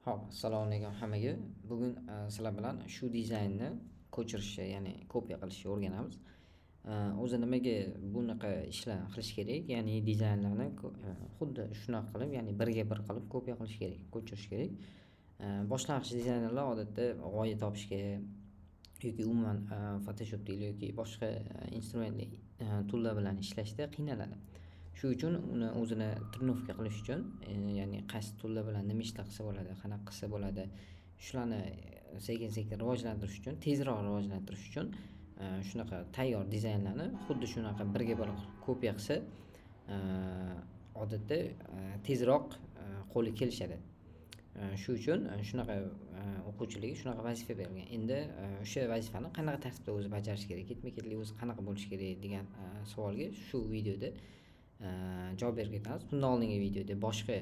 Hop, assalomu alaykum hammaga. Bugun sizlar bilan shu dizaynni ko'chirishni, ya'ni kopiya qilishni o'rganamiz. O'zi nimaga bunaqa ishlar qilish kerak? Ya'ni dizaynlarni xuddi shunaqa qilib, ya'ni birga bir qilib kopiya qilish kerak, ko'chirish kerak. Boshlang'ich dizaynerlar odatda g'oya topishga yoki umuman Photoshop deylik yoki boshqa instrumentli toollar bilan ishlashda qiynaladi. Shu uchun uni o'zini trenirovka qilish uchun, ya'ni qaysi toollar bilan nima ishlar qilsa bo'ladi, qanaqa qilsa bo'ladi, shularni sekin-sekin rivojlantirish uchun, tezroq rivojlantirish uchun shunaqa tayyor dizaynlarni xuddi shunaqa birga bir kopiya qilsa, odatda tezroq qo'lga kelishadi. Shu uchun shunaqa o'quvchilarga shunaqa vazifa berilgan. Endi o'sha vazifani qanaqa tartibda o'zi bajarish kerak, ketma-ketlik o'zi qanaqa bo'lishi kerak degan savolga shu videoda javob berib ketamiz. Bundan oldingi videoda boshqa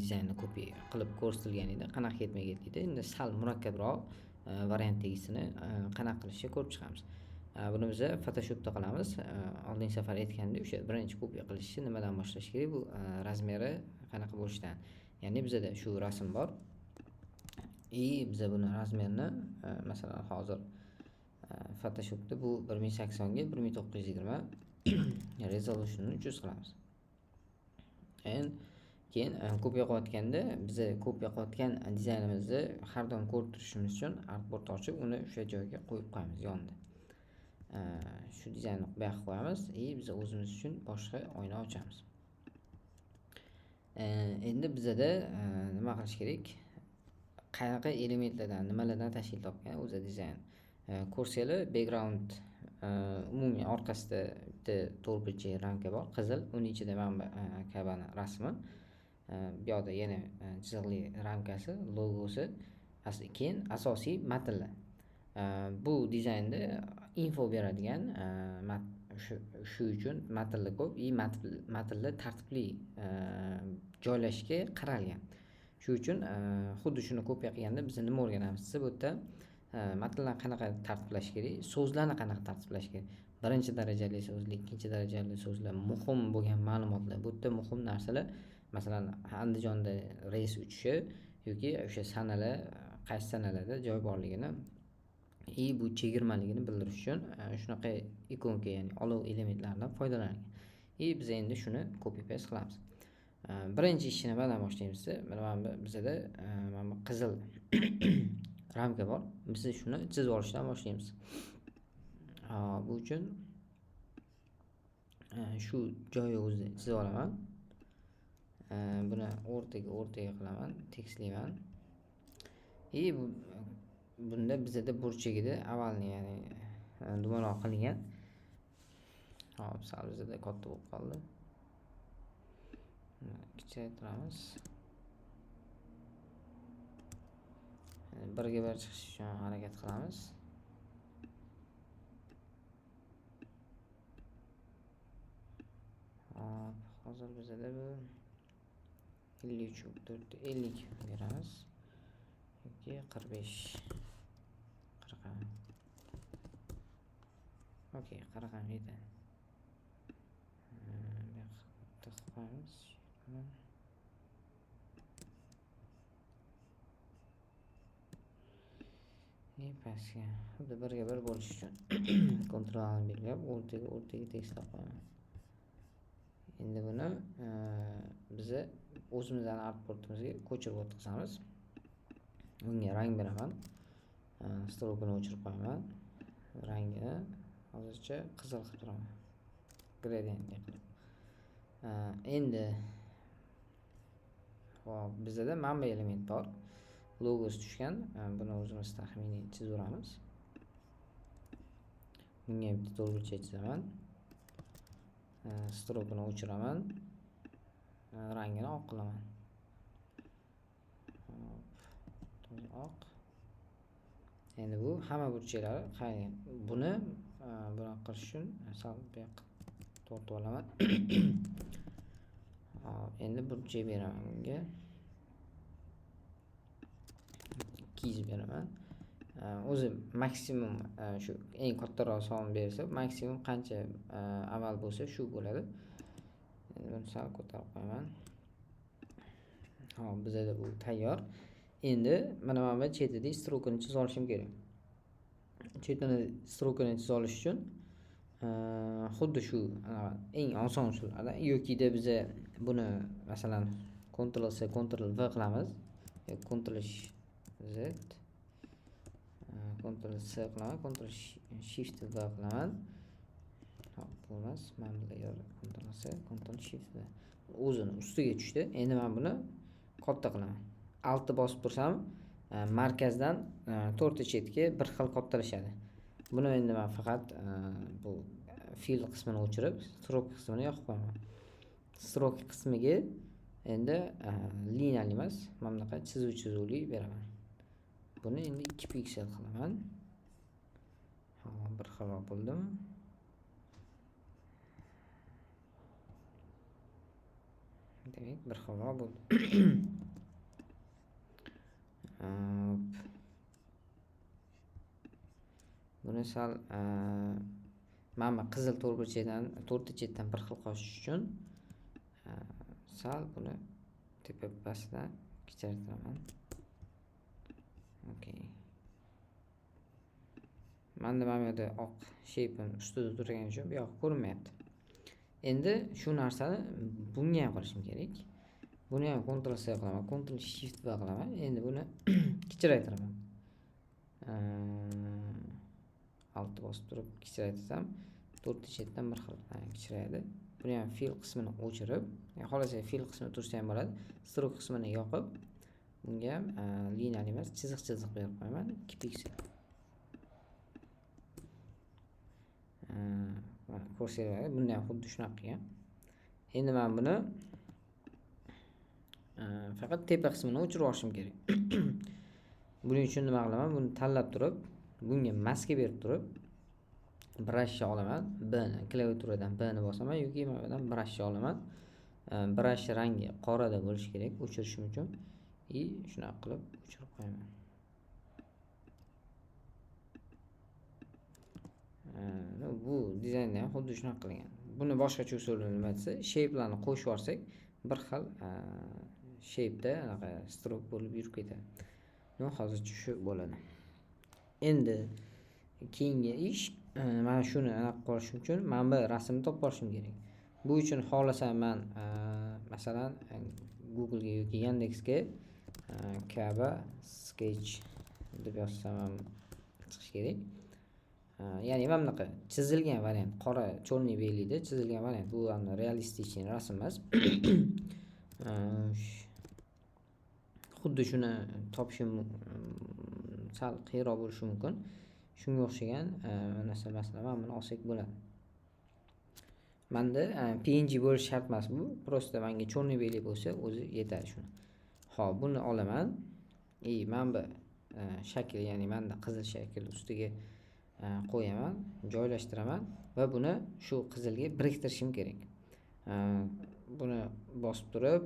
dizaynni kopiya qilib ko'rsatilgan edi, qanaqa ketma-ketlikda. Endi sal murakkabroq variantdagisini qanaqa qilishni ko'rib chiqamiz. Buni biz Photoshopda qilamiz. Oldingi safar aytgandek, o'sha birinchi kopiya qilishni nimadan boshlash kerak? Bu razmeri qanaqa bo'lishidan. Ya'ni bizada shu rasm bor. Biza buni razmerini masalan hozir Photoshopda bu 1080 ga 1920 resolutionini 300 qilamiz. Keyin kopiya qilayotganda biz kopiya qilayotgan dizaynimizni har doim ko'rib turishimiz uchun artboard ochib, uni o'sha joyga qo'yib qo'yamiz yonida. Shu dizaynni bu yoqqa qo'yamiz biz o'zimiz uchun boshqa oyna ochamiz. Endi bizada nima qilish kerak? Qanaqa elementlardan, nimalardan tashkil topgan o'zi dizayn. Ko'rsanglar background umumiy orqasida bitta to'rtburchak ramka bor, qizil, uning ichida mana kabani rasmi. Bu yoqda yana chiziqli ramkasi, logosi, keyin asosiy matnlar. Bu dizaynda info beradigan shu uchun matnlar ko'p, matnlar tartibli joylashga qaralgan. Shu uchun xuddi shuni kopiya qilganda biz nima o'rganamiz desa, bu yerda matnlarni qanaqa tartiblash kerak, so'zlarni qanaqa tartiblash kerak. Birinchi darajali so'zlar, ikkinchi darajali so'zlar, muhim bo'lgan ma'lumotlar. Bu yerda muhim narsalar, masalan, Andijonda reys uchishi yoki o'sha sanalar, qaysi sanalarda joy borligini bu chegirmaligini bildirish uchun shunaqa ikonka, ya'ni olov elementlaridan foydalangan. Biz endi shuni copy paste qilamiz. Birinchi ishni nimadan boshlaymiz desa, mana bizada mana qizil ramka bor. Biz shuni chizib olishdan boshlaymiz. Bu uchun shu joyni o'zida chizib olaman. Buni o'rtaga qilaman, tekislayman. Bunda bizada burchagida avvalni, ya'ni dumaloq qilingan. Hop, sal bizada katta bo'lib qoldi. Kichaytiramiz. Birga bir chiqish uchun harakat qilamiz. Hozir bizada bu 53.4 50 beramiz. Yoki 45 40. Okey, 40 edi. Bu yoqqa qo'yamiz. Pastga xuddi birga bir bo'lish uchun Ctrl belgilab o'rtaga tekislab qo'yaman. Endi buni biz o'zimizning artboardimizga ko'chirib o'tkazamiz. Bunga rang beraman. Strokini o'chirib qo'yaman. Rangini hozircha qizil qilib turaman. Gradient qilib. Endi hop, bizda mana bu element bor. Logosi tushgan. Buni o'zimiz taxminiy chizaveramiz. Bunga bitta to'rtburchak chizaman. Strokini o'chiraman. Rangini oq qilaman. Oq. Endi bu hamma burchaklari qaygan. Buni bunaqa qilish uchun sal bu yoqqa tortib olaman. Endi burchak beraman bunga. 200 beraman. O'zi maksimum shu eng kattaroq son bersa, maksimum qancha avval bo'lsa shu bo'ladi. Endi buni sal ko'tarib qo'yaman. Hop, bizada bu tayyor. Endi mana bu chetida strokani chiza olishim kerak. Chetini strokani chiza olish uchun xuddi shu eng oson usullardan yokida biza buni masalan Ctrl C Ctrl V qilamiz. Ctrl Z Ctrl C qilaman, Ctrl Shift V qilaman. Hop, bo'lmas. Men bular Ctrl C Ctrl Shift V o'zini ustiga tushdi. Endi men buni katta qilaman. Altni bosib tursam, markazdan to'rtta chetga bir xil kattalashadi. Buni endi men faqat bu fill qismini o'chirib, stroke qismini yoqib qo'yaman. Stroke qismiga endi liniyali emas, mana bunaqa chizuv-chizuvli beraman. Buni endi 2 piksel qilaman. Hop, bir xilroq bo'ldimi? Demak, bir xilroq bo'ldi. Buni sal mana qizil to'rtburchakdan to'rtta chetdan bir xil qolish uchun sal buni tepa pastidan kichraytiraman. Okay. Menda mana bu yerda oq shape'im ustida turgani uchun bu yoq ko'rinmayapti. Endi shu narsani bunga ham qilishim kerak. Buni ham Ctrl C qilaman, Ctrl Shift V qilaman. Endi buni kichraytiraman. Altni bosib turib kichraytirsam, to'rtta chetdan bir xil kichrayadi. Buni ham fill qismini o'chirib, xohlasa fill qismi tursa ham bo'ladi. Stroke qismini yoqib, bunga ham liniyali emas, chiziq-chiziq berib qo'yaman, 2 piksel. Ko'rsanglar, bunda ham xuddi shunaqa qilgan. Endi men buni faqat tepa qismini o'chirib olishim kerak. Buning uchun nima qilaman? Buni tanlab turib, bunga maska berib turib, brushni olaman. B ni klaviaturadan B ni bosaman yoki mana bu brushni olaman. Brush rangi qorada bo'lishi kerak o'chirishim uchun. Shunaqa qilib o'chirib qo'yaman. Bu dizaynda ham xuddi shunaqa qilgan. Buni boshqacha usulini nima desa, shape'larni qo'shib yuborsak, bir xil shape'da anaqa stroke bo'lib yurib ketadi. Hozircha shu bo'ladi. Endi keyingi ish mana shuni anaqa qilish uchun men bu rasmni topib olishim kerak. Bu uchun xohlasam men masalan Google ga yoki Yandexga Kaba Sketch deb yozsam ham chiqishi kerak. Ya'ni mana bunaqa chizilgan variant, qora черный belida chizilgan variant. Bu ham realistik rasm emas. Xuddi shuni topishim sal qiyinroq bo'lishi mumkin. Shunga o'xshagan narsa masalan mana buni olsak bo'ladi. Menda PNG bo'lish shart emas bu. Prosta menga черный belli bo'lsa o'zi yetadi shuni. Xo'p, buni olaman. Men bu shakl, ya'ni menda qizil shakl ustiga qo'yaman, joylashtiraman va buni shu qizilga biriktirishim kerak. Buni bosib turib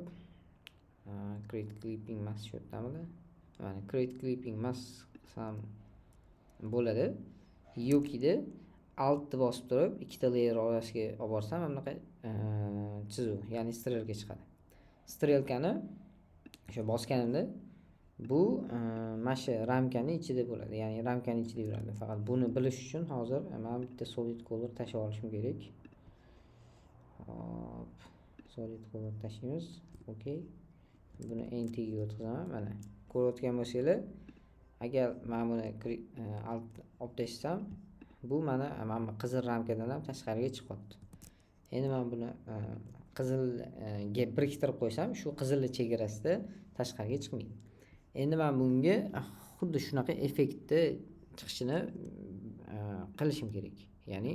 create clipping mask shu yerdamidi? Mana create clipping mask qilsam bo'ladi. Yokida altni bosib turib ikkita layer orasiga olib borsam mana bunaqa chizuv, ya'ni strelka chiqadi. Strelkani o'sha bosganimda bu mana shu ramkaning ichida bo'ladi, ya'ni ramkaning ichida yuradi. Faqat buni bilish uchun hozir men bitta solid color tashlab olishim kerak. Hop, solid color tashlaymiz. Okay. Buni eng tagiga o'tkazaman. Mana ko'rayotgan bo'lsanglar, agar men buni alt olib tashlasam, bu mana qizil ramkadan ham tashqariga chiqyapti. Endi men buni qizilga biriktirib qo'ysam, shu qizilli chegarasida tashqariga chiqmaydi. Endi men bunga xuddi shunaqa effektni chiqishini qilishim kerak. Ya'ni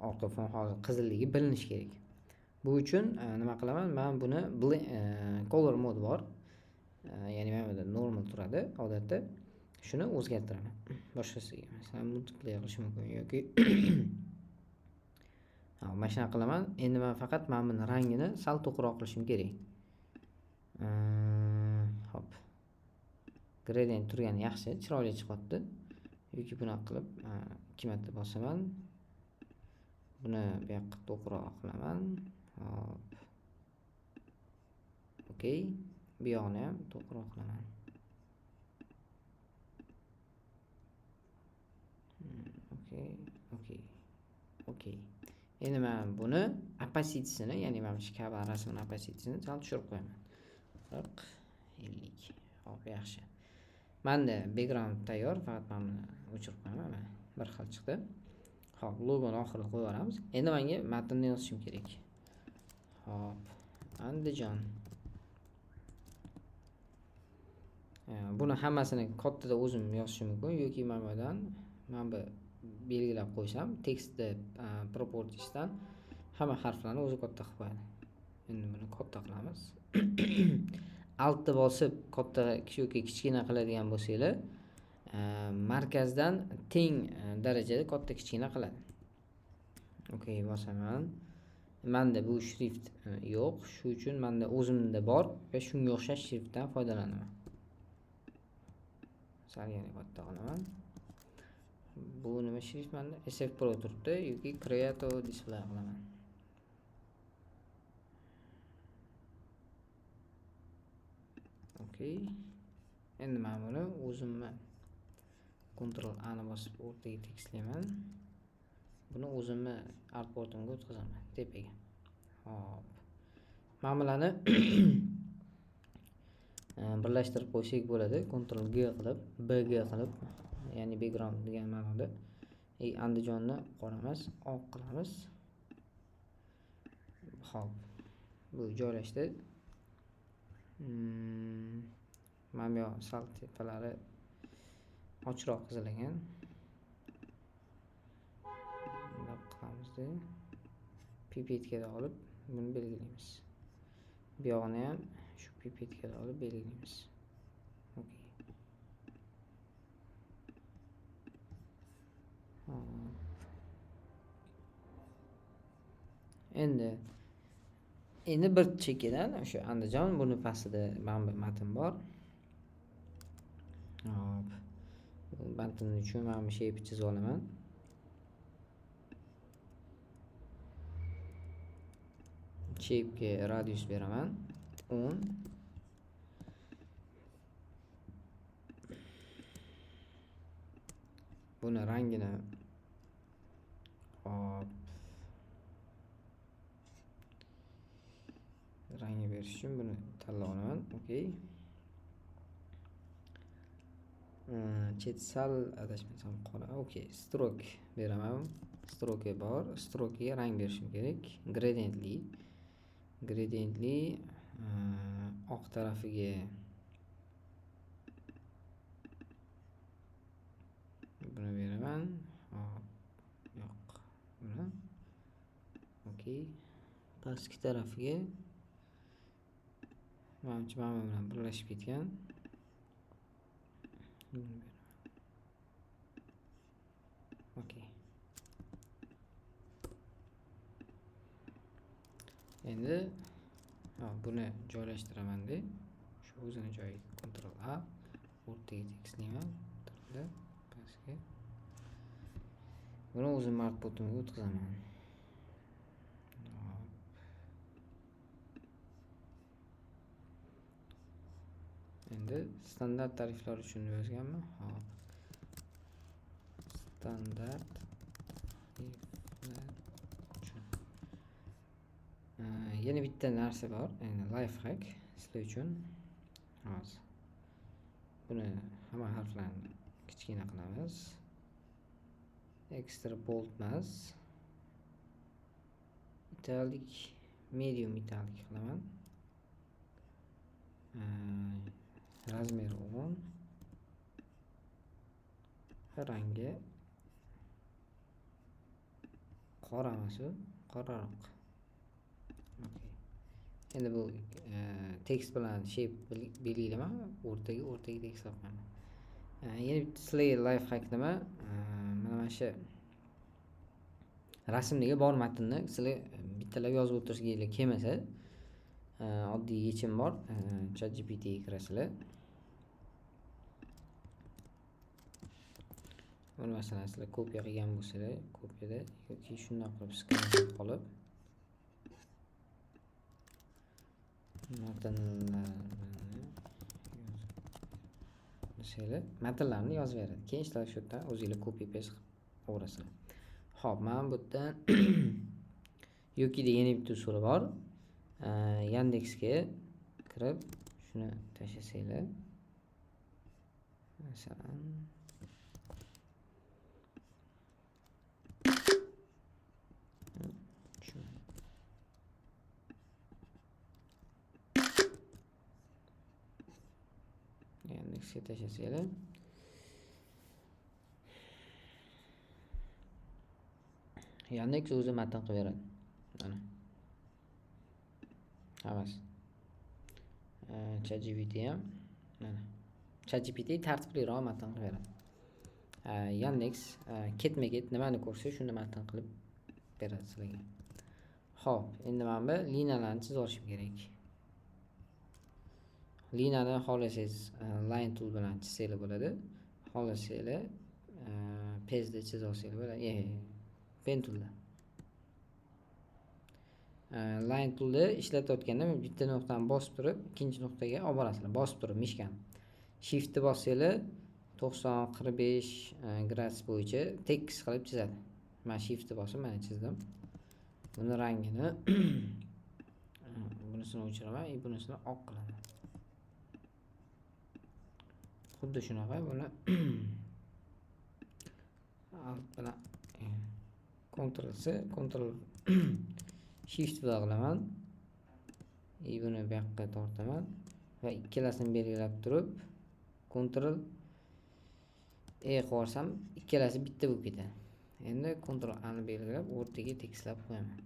orqa fon hozir qizilligi bilinishi kerak. Bu uchun nima qilaman? Men buni color mode bor. Ya'ni mana bunda normal turadi odatda. Shuni o'zgartiraman. Boshqasiga, masalan, multiplayer qilish mumkin yoki mana shunaqa qilaman. Endi men faqat mana buni rangini sal to'qroq qilishim kerak. Hop. Gradient turgani yaxshi, chiroyli chiqyapti. Yoki bunaqa qilib 2 marta bosaman. Buni bu yoqqa to'qroq qilaman. Hop. Ok. okey. Bu yoqni ham to'g'riroq qilaman. Okey. Endi men buni opacitysini, ya'ni mana shu kabi rasmning opacitysini sal tushirib qo'yaman. 40 50. Hop, yaxshi. Menda background tayyor, faqat men buni o'chirib qo'yaman. Mana bir xil chiqdi. Hop, logoni oxiriga qo'yib yuboramiz. Endi menga matnni yozishim kerak. Hop, Andijon. Buni hammasini kattada o'zim yozishim mumkin yoki manbadan men bu belgilab qo'ysam, tekstni propertiesdan hamma harflarni o'zi katta qilib qo'yadi. Endi buni katta qilamiz. Altni bosib katta yoki kichkina qiladigan bo'lsanglar, markazdan teng darajada katta kichkina qiladi. Okey, bosaman. Menda bu shrift yo'q, shuning uchun menda o'zimda bor va shunga o'xshash shriftdan foydalanaman. Sal yana katta qilaman. Bu nima shrift menda? SF Pro turibdi yoki Creato Display qilaman. Okey. Endi men buni o'zimni Ctrl A ni bosib o'rtaga tekstlayman. Buni o'zimni artboardimga o'tkazaman tepaga. Hop. Men bularni birlashtirib qo'ysak bo'ladi. Ctrl G qilib, BG qilib, ya'ni background degan ma'noda. Andijonni qora emas, oq qilamiz. Hop. Bu joylashdi. Mana bu sal tepalari ochroq qizilgan. Bunday qilamizda. Pipetga olib buni belgilaymiz. Bu yog'ini ham shu pipetga olib belgilaymiz. Okey. Endi bir chekkadan o'sha Andijon, buni pastida mana bu matn bor. Hop. Bu matn uchun men bu shape chizib olaman. Shape'ga radius beraman 10. Buni rangini hop rangi berish uchun buni tanlab olaman. Okey. Chet sal adashmasam qora. Okey, stroke beraman. Stroke bor. Stroke'ga rang berishim kerak. Gradientli oq tarafiga buni beraman. Hop. Yo'q. Buni. Okey. Pastki tarafiga menimcha mana bu bilan birlashib ketgan. Okey. Endi buni joylashtiraman-da. Shu o'zini joyiga Ctrl A o'rtaga tekstlayman. Turdi. Pastga. Buni o'zim artboardimga o'tkazaman. Endi standart tariflar uchun yozganman. Hop. Standart tariflar uchun. Yana bitta narsa bor. Ya'ni life hack sizlar uchun. Hozir. Buni hamma harflarni kichkina qilamiz. Extra bold emas. Italic, medium italic qilaman. Razmeri 10. Rangi qora emas, qoraroq. Okey. Endi bu tekst bilan shape belgilayman. O'rtaga tekst qo'yaman. Yana bitta sizlarga life hack nima? Mana shu rasmdagi bor matnni sizlar bittalab yozib o'tirishingizlar kelmasa, oddiy yechim bor. ChatGPT ga kirasizlar. Buni masalan sizlar kopiya qilgan bo'lsangiz, kopiyada yoki shunday qilib screenshot olib matnlarni yozib beradi. Keyin ishlar shu yerdan o'zingizlar copy paste qilib o'rasizlar. Xo'p, mana bu yerdan Yuki'da yana bitta usuli bor. Yandexga kirib shuni tashlasanglar. Masalan, Yandexga tashlasanglar. Yandex o'zi matn qilib beradi. Mana. Hammasi. ChatGPT ham mana. ChatGPT tartibliroq matn qilib beradi. Yandex ketma-ket nimani ko'rsa shuni matn qilib beradi sizlarga. Xo'p, endi mana bu liniyalarni chizib olishim kerak. Liniyani xohlasangiz line tool bilan chizsanglar bo'ladi. Xohlasanglar pejda chizib olsanglar bo'ladi. Pen toolda. Line toolni ishlatayotganda bitta nuqtani bosib turib, ikkinchi nuqtaga olib borasizlar. Bosib turib mishkani. Shiftni bossanglar 90-45 gradus bo'yicha tekis qilib chizadi. Men shiftni bosib mana chizdim. Buni rangini bunisini o'chiraman, bunisini oq qilaman. Xuddi shunaqa buni alt bilan Ctrl C, Ctrl Shift bilan qilaman. Buni bu yoqqa tortaman va ikkalasini belgilab turib Ctrl E qo'rsam ikkalasi bitta bo'lib ketadi. Endi Ctrl A ni belgilab o'rtaga tekislab qo'yaman.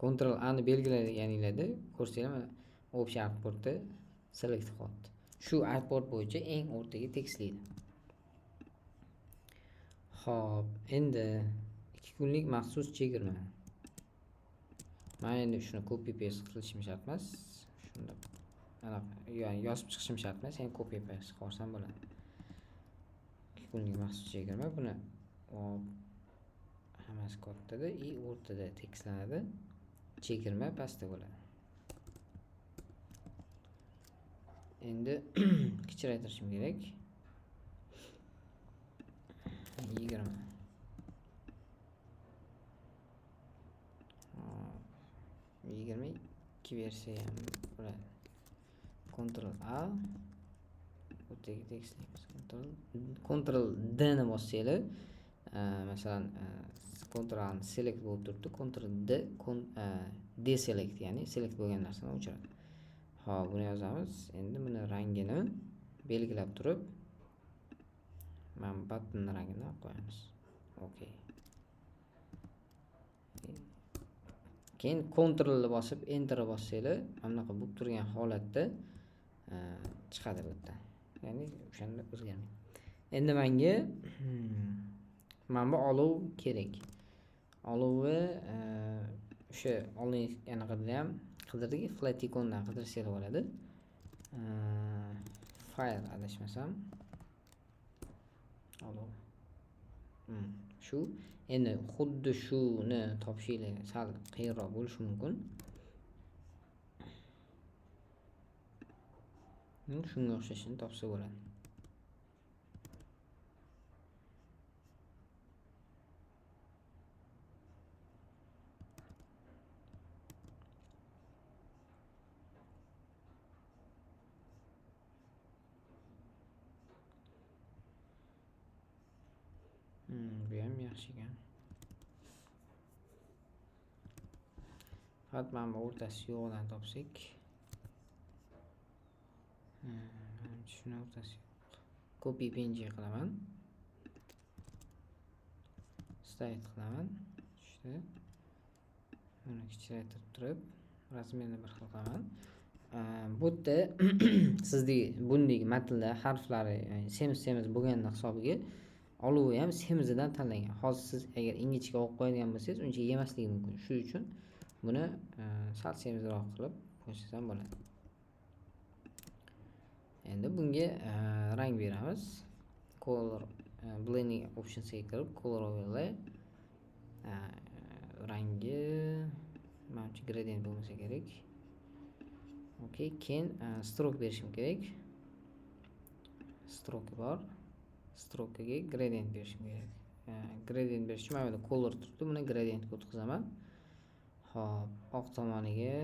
Ctrl A ni belgilaganingizda ko'rsanglar mana Option artboardda select qilyapti. Shu artboard bo'yicha eng o'rtaga tekislaydi. Xo'p, endi 2 kunlik maxsus chegirma. Men endi shuni copy paste qilishim shart emas. Shunda ya'ni yozib chiqishim shart emas, sen copy paste qilsam bo'ladi. 2 kunlik maxsus chegirma buni hammasi kattada o'rtada tekislanadi. Chegirma pastda bo'ladi. Endi kichraytirishim kerak. 22 versiya ham bo'ladi. Ctrl A o'rtaga tekislaymiz. Ctrl D ni bossanglar, masalan, Ctrl A ni select bo'lib turibdi, Ctrl D deselect, ya'ni select bo'lgan narsani o'chiradi. Xo'p, buni yozamiz. Endi buni rangini belgilab turib, mana button rangini qo'yamiz. Okay. Keyin Ctrl ni bosib Enter bossanglar, mana bunaqa bo'lib turgan holatda chiqadi bu yerda. Ya'ni o'shanda o'zgarmaydi. Endi menga mana bu olov kerak. Olovni o'sha oldingi anaqada ham qidirdik, flat icondan qidirsanglar bo'ladi. File adashmasam. Olov. Shu endi xuddi shuni topishinglar sal qiyinroq bo'lishi mumkin. Shunga o'xshashini topsa bo'ladi. Bu ham yaxshi ekan. Faqat mana bu o'rtasi yo'qdan topsak. Shuni o'rtasi yo'q. Copy pinji qilaman. State qilaman. Ishda. Buni kichraytirib turib, rasmini bir xil qilaman. Bu yerda sizdagi bunday matnda harflari semiz bo'lganda hisobiga olovi ham semizidan tanlangan. Hozir siz agar ingichka olib qo'yadigan bo'lsangiz, uncha yemasligi mumkin. Shuning uchun buni sal semizroq qilib qo'shsam bo'ladi. Endi bunga rang beramiz. Color blending optionsga kirib color overlay rangi menimcha gradient bo'lmasa kerak. okey. Keyin stroke berishim kerak. Stroke bor. Strokega gradient berishim kerak. Gradient berish uchun mana bu yerda color turibdi. Buni gradientga o'tkazaman. Xo'p, oq tomoniga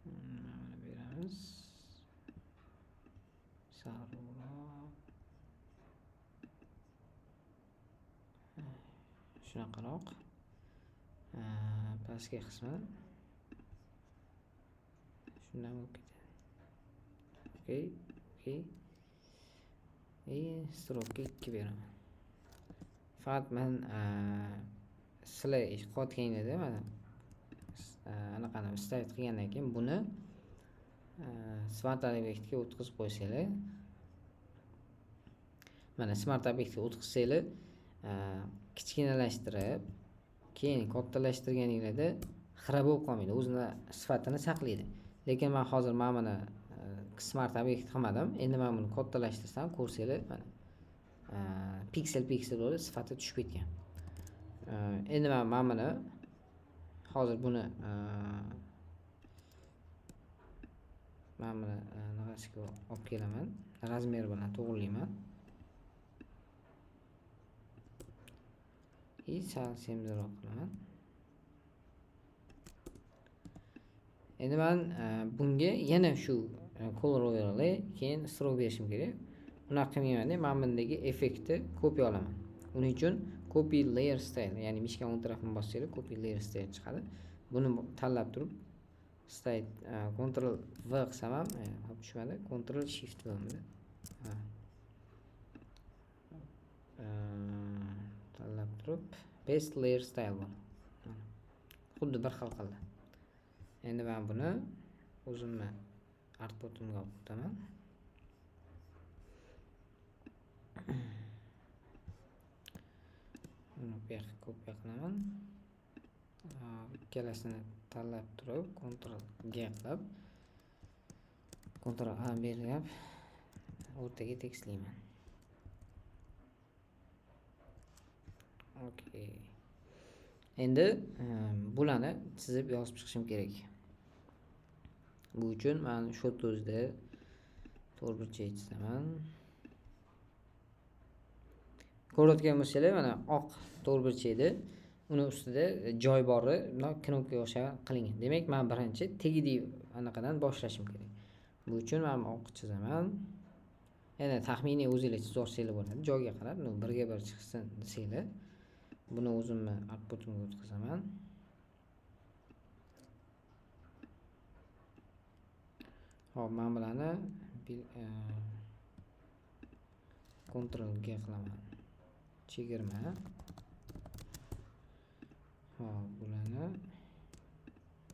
mana beramiz. Sariroq. Shunaqaroq. Pastki qismi shundan bo'lib ketadi. Okey. Stroke 2 beraman. Faqat men sizlar ish qilayotganinglarda mana anaqani start qilgandan keyin buni smart obyektga o'tkazib qo'ysanglar, mana smart obyektga o'tkazsanglar, kichkinalashtirib, keyin kattalashtirganinglarda xira bo'lib qolmaydi, o'zini sifatini saqlaydi. Lekin men hozir mana buni smart obyekt qilmadim. Endi men buni kattalashtirsam, ko'rsanglar, mana piksel bo'lib sifati tushib ketgan. Endi men buni hozir buni naqasiga olib kelaman, razmer bilan to'g'rilayman. Sal semizroq qilaman. Endi men bunga yana shu color overlay, keyin stroke berishim kerak. Bunaqa qilmayman-da, men bundagi effektni kopiya olaman. Uning uchun copy layer style, ya'ni mishkan o'ng tarafini bossanglar copy layer style chiqadi. Buni tanlab turib style Ctrl V qilsam ham tushmadi. Ctrl Shift V midi. Tanlab turib paste layer style bor. Xuddi bir xil qildi. Endi men buni o'zimni artboardimga olib o'taman. Buni bu yoqqa kopiya qilaman. Ikkalasini tanlab turib Ctrl G qilib Ctrl A berib o'rtaga tekislayman. Okey. Endi bularni chizib yozib chiqishim kerak. Bu uchun men shu tuzda to'rtburchak chizaman. Ko'rayotgan bo'lsanglar, mana oq to'rtburchakda uni ustida joy bori bilan knopkaga o'xshab qilingan. Demak, men birinchi tegidek anaqadan boshlashim kerak. Bu uchun men oq chizaman. Yana taxminiy o'zingizlar chizib olsanglar bo'ladi. Joyga qarab, birga bir chiqsin desanglar, buni o'zimni artboardimga o'tkazaman. Hop, men bularni Ctrl G qilaman. Chegirma. Hop, bularni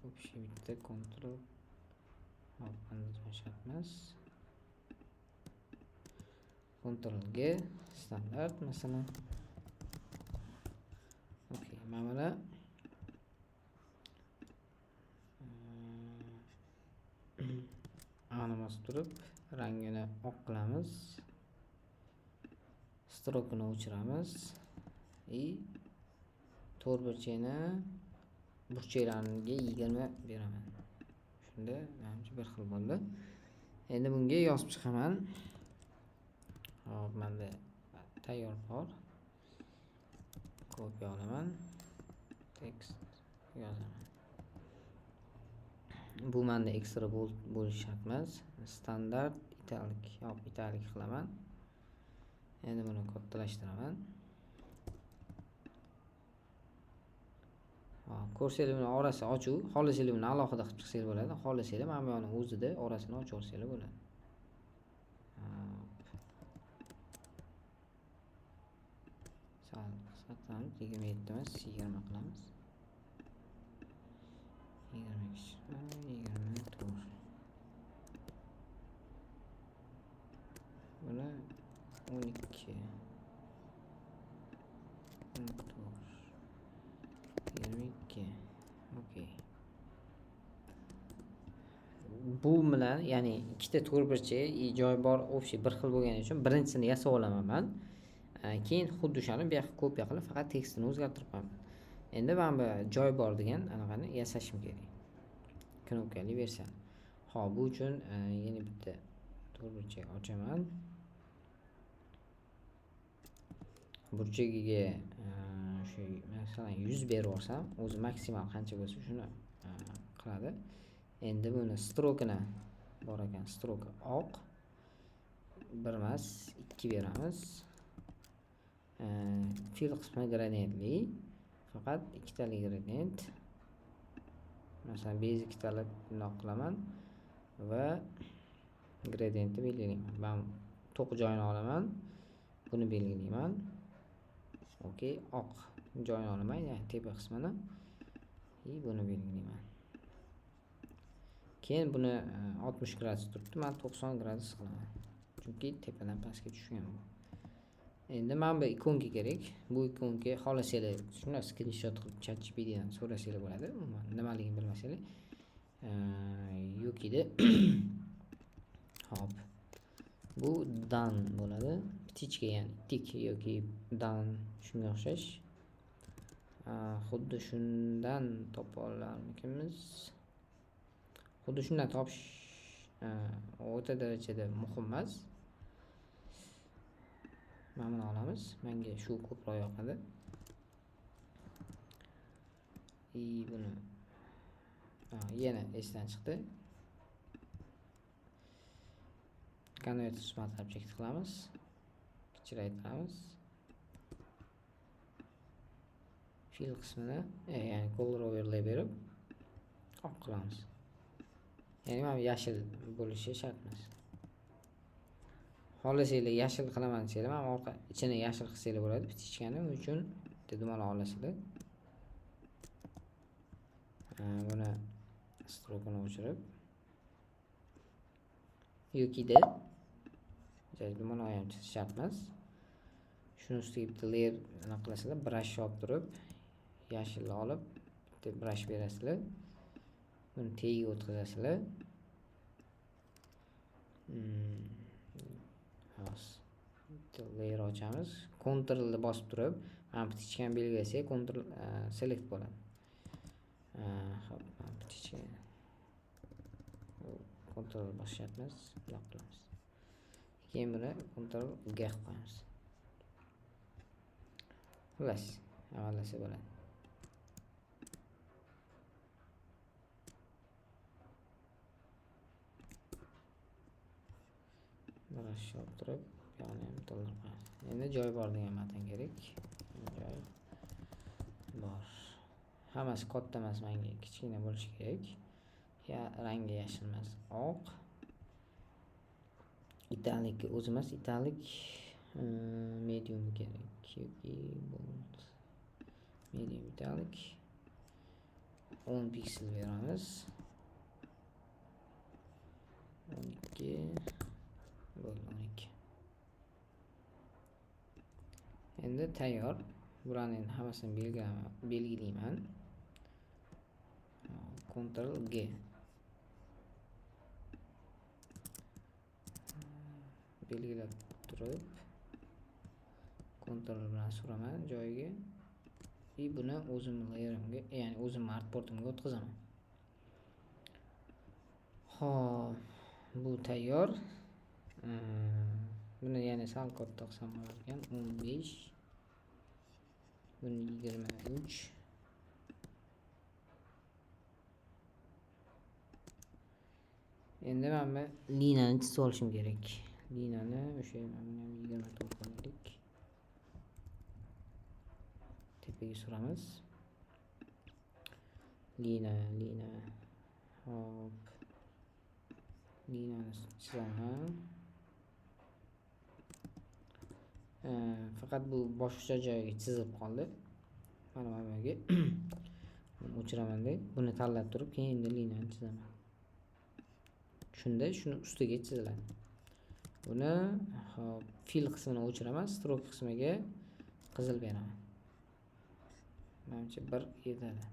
o'sha bitta Ctrl. Hop, ancha shart emas. Ctrl G standart masalan. Okey, men buni ana bosib turib rangini oq qilamiz. Stroke'ni o'chiramiz. To'rtburchakni burchaklariga 20 beraman. Shunda menimcha bir xil bo'ldi. Endi bunga yozib chiqaman. Hop, menda tayyor bor. Kopiya olaman. Text yozaman. Bu menda ekstra bo'lishi shart emas. Standart italik, hop, italik qilaman. Endi buni kattalashtiraman. Ko'rsanglar buni orasi ochuv, xohlasanglar buni alohida qilib chiqsangiz bo'ladi. Xohlasanglar mana bu yoqni o'zida orasini ochib olsanglar bo'ladi. Sal qisqartiramiz, 27 emas, 20 qilamiz. 24. Buni 12. 22. Okey. Bu bilan, ya'ni ikkita to'rtburchak joy bor, общий bir xil bo'lgani uchun birinchisini yasab olaman men. Keyin xuddi o'shani bu yoqqa kopiya qilib faqat tekstini o'zgartirib qo'yaman. Endi mana bu joy bor degan anaqani yasashim kerak. Knopkali versiyani. Xo'p, bu uchun yana bitta to'rtburchak ochaman. Burchagiga shu masalan 100 berib olsam, o'zi maksimal qancha bo'lsa shuni qiladi. Endi buni strokini bor ekan, stroka oq. 1 emas, 2 beramiz. Fill qismi gradiyentli. Faqat ikkitali gradiyent. Masalan, basic talab bundoq qilaman va gradiyentni belgilayman. Men to'q joyini olaman. Buni belgilayman. Okey, oq joyini olaman, ya'ni tepa qismini. Buni belgilayman. Keyin buni 60 gradus turibdi, men 90 gradus qilaman. Chunki tepadan pastga tushgan bu. Endi men bu ikonka kerak. Bu ikonka xohlasanglar shuni screenshot qilib ChatGPTdan so'rasanglar bo'ladi. Umuman nimaligini bilmasanglar. Yokida hop. Bu dan bo'ladi. Ptichka, ya'ni tik yoki dan shunga o'xshash. Xuddi shundan topa olarmikimiz? Xuddi shundan topish o'ta darajada muhim emas. Mana buni olamiz. Menga shu ko'proq yoqadi. Buni yana esdan chiqdi. Convert smart object qilamiz. Kichraytiramiz. Fill qismini, ya'ni color overlay berib oq qilamiz. Ya'ni mana yashil bo'lishi shart emas. Xohlasanglar yashil qilaman desanglar, men orqa ichini yashil qilsanglar bo'ladi. Ptichkani uchun bitta dumaloq olasizlar. Buni strokini o'chirib yokida dumaloq ham shart emas. Shuni ustiga bitta layer qilasizlar, brush olib turib, yashilni olib, bitta brush berasizlar. Buni tagiga o'tkazasizlar. Xo'sh. Bitta layer ochamiz. Ctrl bosib turib, mana ptichkani belgilasak, Ctrl select bo'ladi. Xo'p, mana ptichka. Ctrl bosishimiz, block qilamiz. Keyin buni Ctrl G qo'yamiz. Xullas, avvalasi bo'ladi. Brush olib turib, yog'ini ham to'ldirib qo'yamiz. Endi joy bor degan matn kerak. Joy bor. Hammasi katta emas, menga kichkina bo'lishi kerak. Rangi yashil emas, oq. Italik o'zimiz italik medium kerak yoki bold. Medium italik 10 piksel beramiz. 12 12. Endi tayyor. Bularning hammasini belgilayman. Ctrl G. Belgilab turib, Ctrl bilan suraman joyiga. Buni o'zim layerimga, ya'ni o'zim artboardimga o'tkazaman. Xo'p, bu tayyor. Buni yana sal katta qilsam bo'lar ekan. 15. Buni 23. Endi men liniyani chizib olishim kerak. Liniyani o'sha mana 24 qo'ydik. Tepaga suramiz. Liniya. Hop. Liniyani chizaman. Faqat bu boshqa joyga chizib qoldi. Mana bu yerga o'chiraman-da. Buni tanlab turib, keyin endi liniyani chizaman. Shunda shuni ustiga chiziladi. Buni hop, fill qismini o'chiraman, stroke qismiga qizil beraman. Menimcha 1 yetadi.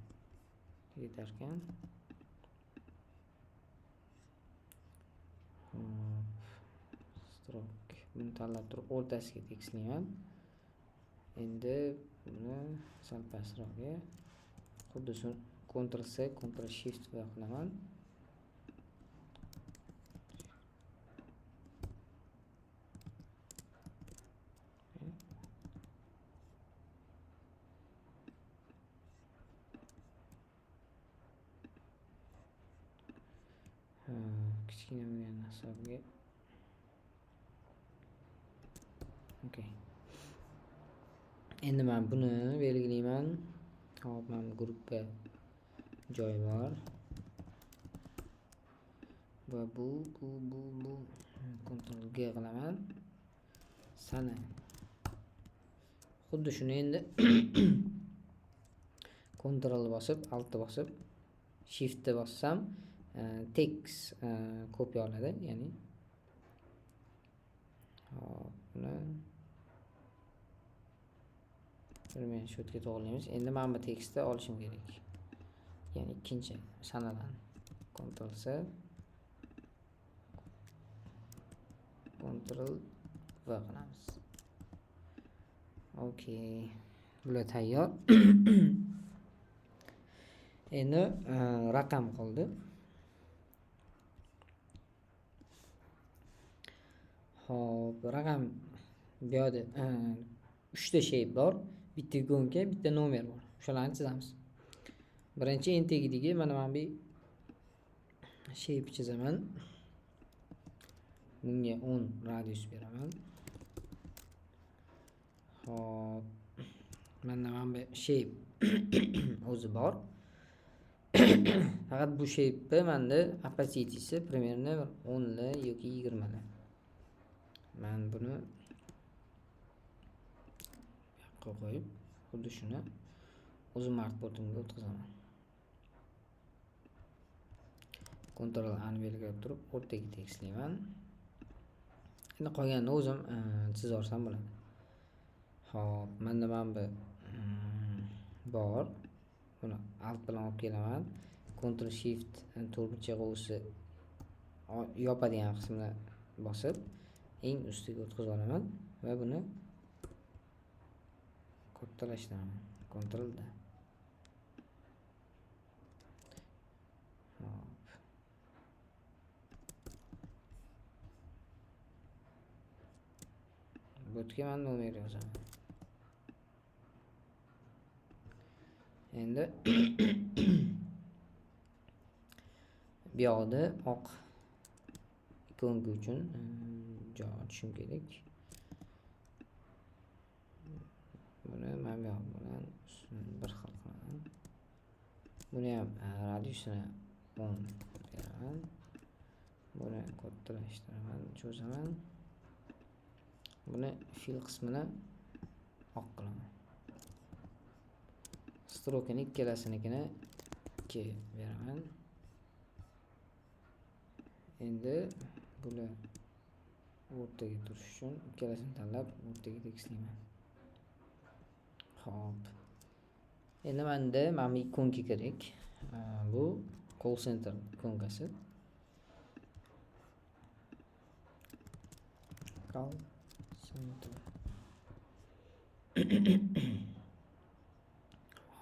Yetar ekan. Stroke. Buni tanlab turib, o'rtasiga tekislayman. Endi buni sal pastroqga xuddi shu Ctrl C, Ctrl Shift va qilaman. Kichkina bo'lgan hisobga. Okay. Endi men buni belgilayman. Hop, mana gruppa joy bor. Va bu Ctrl G qilaman. Sana. Xuddi shuni endi Ctrl bosib, Alt bosib, Shift bossam text kopya oladi, ya'ni hop, buni men shotga to'g'rilaymiz. Endi men bu tekstni olishim kerak. Ya'ni ikkinchi sanadan Ctrl C, Ctrl V qilamiz. Okay. Bular tayyor. Endi raqam qoldi. Hop, raqam bu yerda 3 ta shape bor. Bitta ikonka, bitta nomer bor. Shularni chizamiz. Birinchi entegidagi mana bu shape chizaman. Bunga 10 radius beraman. Hop, mana bu shape o'zi bor. Faqat bu shape menda opacity-si примерно 10 li yoki 20 li. Men buni qo'yib, xuddi shuni o'zim artboardimga o'tkazaman. Ctrl A ni belgilab turib, o'rtaga tekstlayman. Endi qolganini o'zim chizarsam bo'ladi. Hop, menda mana bu bor. Buni alt bilan olib kelaman. Ctrl Shift to'rtburchak g'ovsi yopadigan qismini bosib, eng ustiga o'tkazib olaman va buni kattalashtiraman. Ctrl D. Hop. Botga men nomer yozaman. Endi bu yoqda oq ikonka uchun joy ochishim kerak. Buni men bu yoq bilan bir xil qilaman. Buni ham radiusini 10 beraman. Buni kattalashtiraman, cho'zaman. Buni fill qismini oq qilaman. Strokening ikkalasinikini 2 beraman. Endi bular o'rtaga turish uchun ikkalasini tanlab o'rtaga tekstlayman. Hop. Endi menda mana bu ikonka kerak. Bu call center ikonkasi. Call center.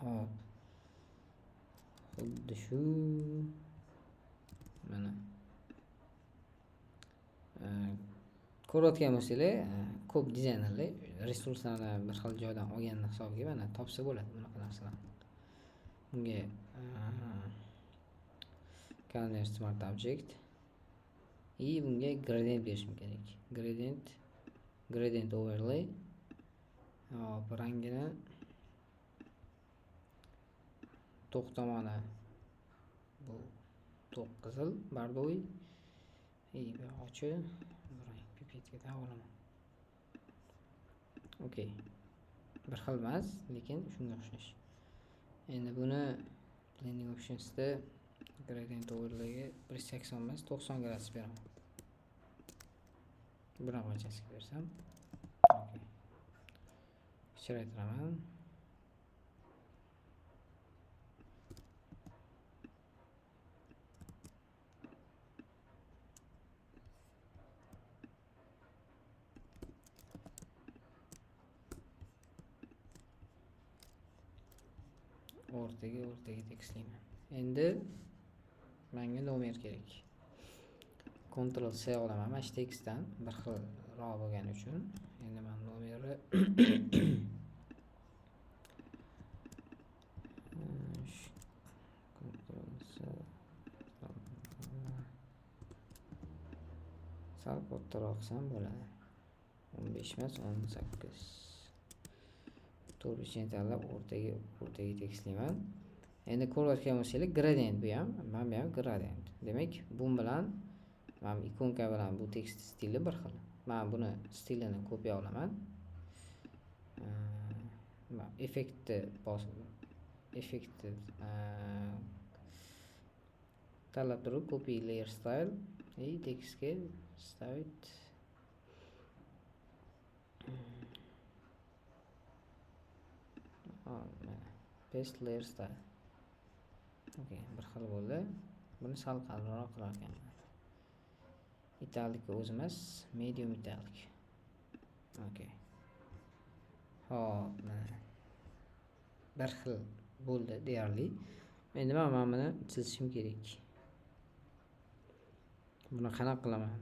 Hop. Xuddi shu mana ko'rayotgan bo'lsanglar, ko'p dizaynerlar resurslarni bir xil joydan olgan hisobiga mana topsa bo'ladi bunaqa narsalarni. Bunga Canvas Smart Object bunga gradient berishim kerak. Gradient overlay. Hop, rangini to'q tomoni bu to'q qizil, bardo'y. Bu ochiq. Pipetga tavolaman. Okay. Bir xil emas, lekin shunga o'xshash. Endi buni blending optionsda gradient overlayga 180 emas, 90 gradus beraman. Buni qanchasiga bersam? Okay. Kichraytiraman. o'rtaga tekislayman. Endi menga nomer kerak. Ctrl C olaman mana shu tekstdan bir xilroq bo'lgani uchun. Endi men nomerni sal kattaroq qilsam bo'ladi. 15 emas, 18. To'g'risini tanlab o'rtaga tekislayman. Endi ko'rayotgan bo'lsangiz gradient bu ham, mana bu ham gradient. Demak, bu bilan mana ikonka bilan bu tekst stili bir xil. Men buni stilini kopiya olaman. Effektni bosib, effektni tanlab turib copy layer style и tekstga ставить. Paste layer style. Okay, bir xil bo'ldi. Buni sal qalinroq qilar ekanman. Italic o'zi emas, medium italic. Okay. Hop, mana bir xil bo'ldi deyarli. Endi men buni chizishim kerak. Buni qanaqa qilaman?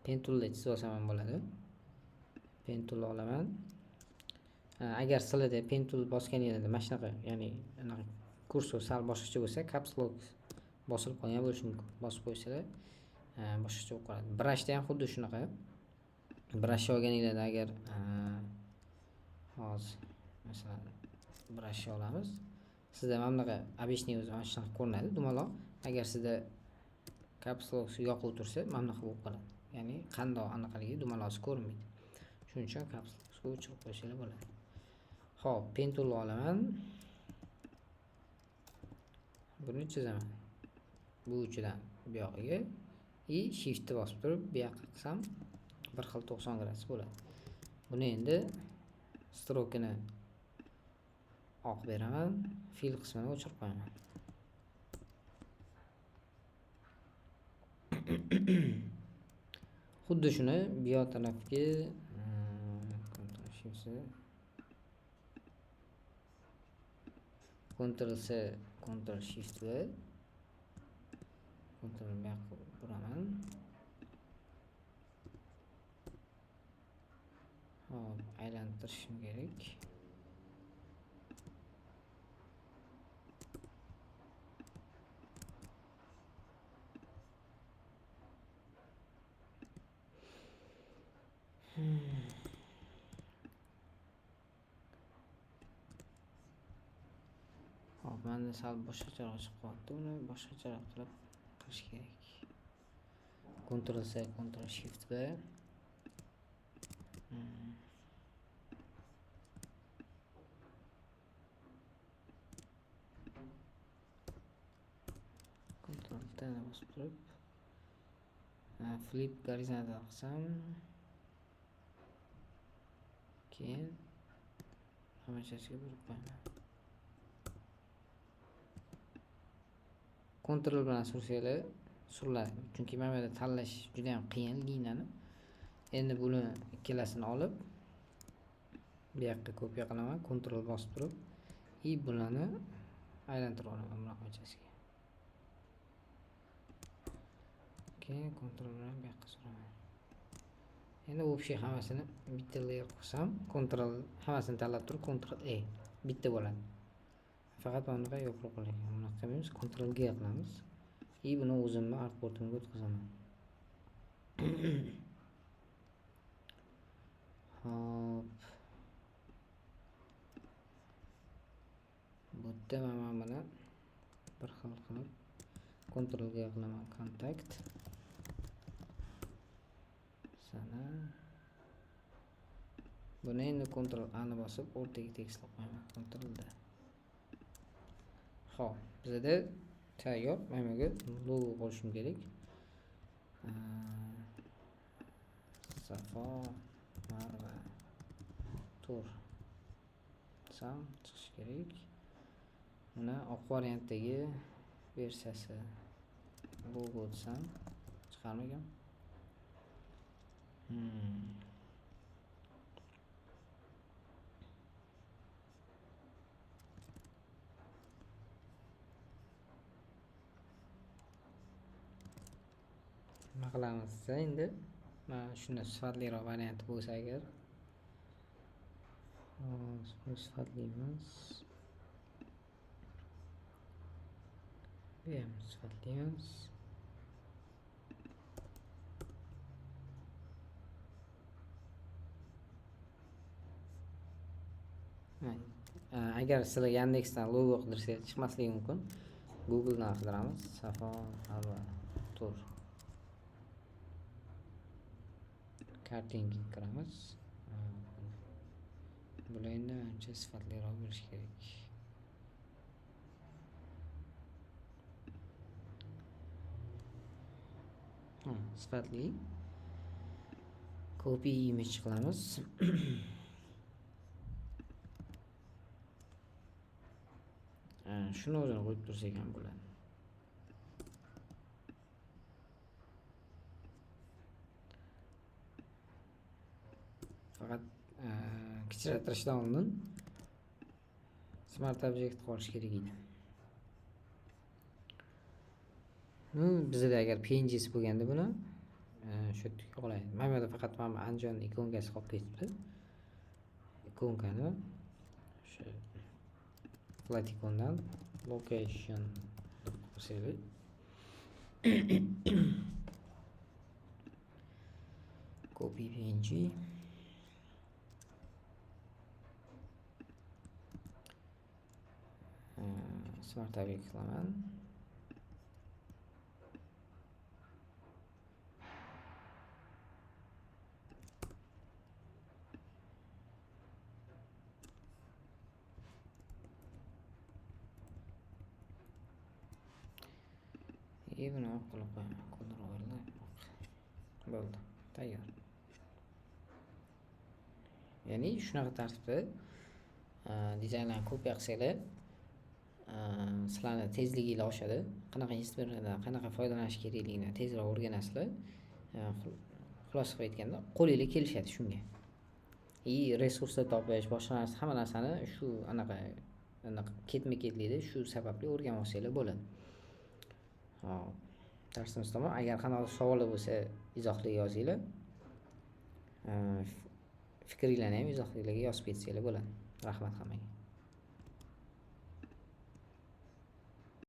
Pen toolda chizib olsam bo'ladi. Pen tool olaman. Agar sizlarda pen tool bosganingizda mana shunaqa, ya'ni anaqa kursor sal boshqacha bo'lsa, caps lock bosilib qolgan bo'lishi mumkin. Bosib qo'ysalar, boshqacha bo'lib qoladi. Brushda ham xuddi shunaqa. Brush olganingizda agar hozir masalan brush olamiz. Sizda mana bunaqa обычный o'zi mana shunaqa ko'rinadi, dumaloq. Agar sizda caps lock yoqib tursa, mana bunaqa bo'lib qoladi. Ya'ni qandoq anaqaligi dumaloq ko'rinmaydi. Shuning uchun caps lock o'chirib qo'ysangiz bo'ladi. Xo'p, pen tool olaman. Buni chizaman. Bu uchidan bu yog'iga и shift bosib turib, bu yoqqa qilsam bir xil 90 gradus bo'ladi. Buni endi strokini oq beraman, fill qismini o'chirib qo'yaman. Xuddi shuni bu yoq tarafga Ctrl C, Ctrl Shift V, Ctrl B buraman. Hop, aylantirishim kerak. Hop, menda sal boshqacharoq chiqib qoldi. Uni boshqacharoq qilib qilish kerak. Ctrl C, Ctrl Shift V. Ctrl T bosib turib, flip horizontal qilsam, keyin hammasiga burib qo'yaman. Ctrl bilan sursanglar suriladi. Chunki mana bu yerda tanlash juda ham qiyin liniyani. Endi buni ikkalasini olib bu yoqqa kopiya qilaman, Ctrl bosib turib, и bularni aylantirib olaman bunaqachasiga. Keyin Ctrl bilan bu yoqqa suraman. Endi общий hammasini bitta layer qilsam, Ctrl hammasini tanlab turib, Ctrl E bitta bo'ladi. Faqat bunaqa yo'qroq qilaman. Bunaqa qilamiz, Ctrl G qilamiz. И buni o'zimni artboardimga o'tkazaman. Hop. Bu yerda mana buni bir xil qilib Ctrl G qilaman, kontakt. Sana buni endi Ctrl A ni bosib o'rtaga tekislab qo'yaman. Ctrl D. Xo'p, bizda tayyor. Mana bu logo qo'shishim kerak. Safo Marva tur sam chiqish kerak. Buni oq variantdagi versiyasi logo desam chiqarmagan. nima qilamiz desa endi mana shunday sifatliroq varianti bo'lsa agar bu sifatli emas, bu ham sifatli emas. Agar sizlar Yandexdan logo qidirsangiz chiqmasligi mumkin. Googledan qidiramiz. Safo tur kartinga kiramiz. Bular endi ancha sifatliroq bo'lishi kerak. Sifatli copy image qilamiz. Shuni o'zini qo'yib tursak ham bo'ladi. Faqat kichraytirishdan oldin smart object qolish kerak edi. Bizda agar PNG'si bo'lganda buni shu yerga qo'yadi. Mana bu yerda faqat mana Andijon ikonkasi qolib ketibdi. Ikonkani o'sha Flaticondan location deb qo'ysak. Copy PNG. Smart object qilaman. Buni qilib qo'yaman. Bo'ldi, tayyor. Ya'ni shunaqa tartibda dizaynlarni kopiya qilsanglar, sizlarning tezligingiz oshadi. Qanaqa instrumentlardan qanaqa foydalanish kerakligini tezroq o'rganasizlar. Xulosa qilib aytganda, qo'lingizga kelishadi shunga. Resurslar topish, boshqa narsa, hamma narsani shu anaqa ketma-ketlikda shu sababli o'rganib olsanglar bo'ladi. Darsimiz tamom. Agar qanaqa savollar bo'lsa, izohlarga yozinglar. Fikringlarni ham izohlarga yozib ketsanglar bo'ladi. Rahmat hammaga.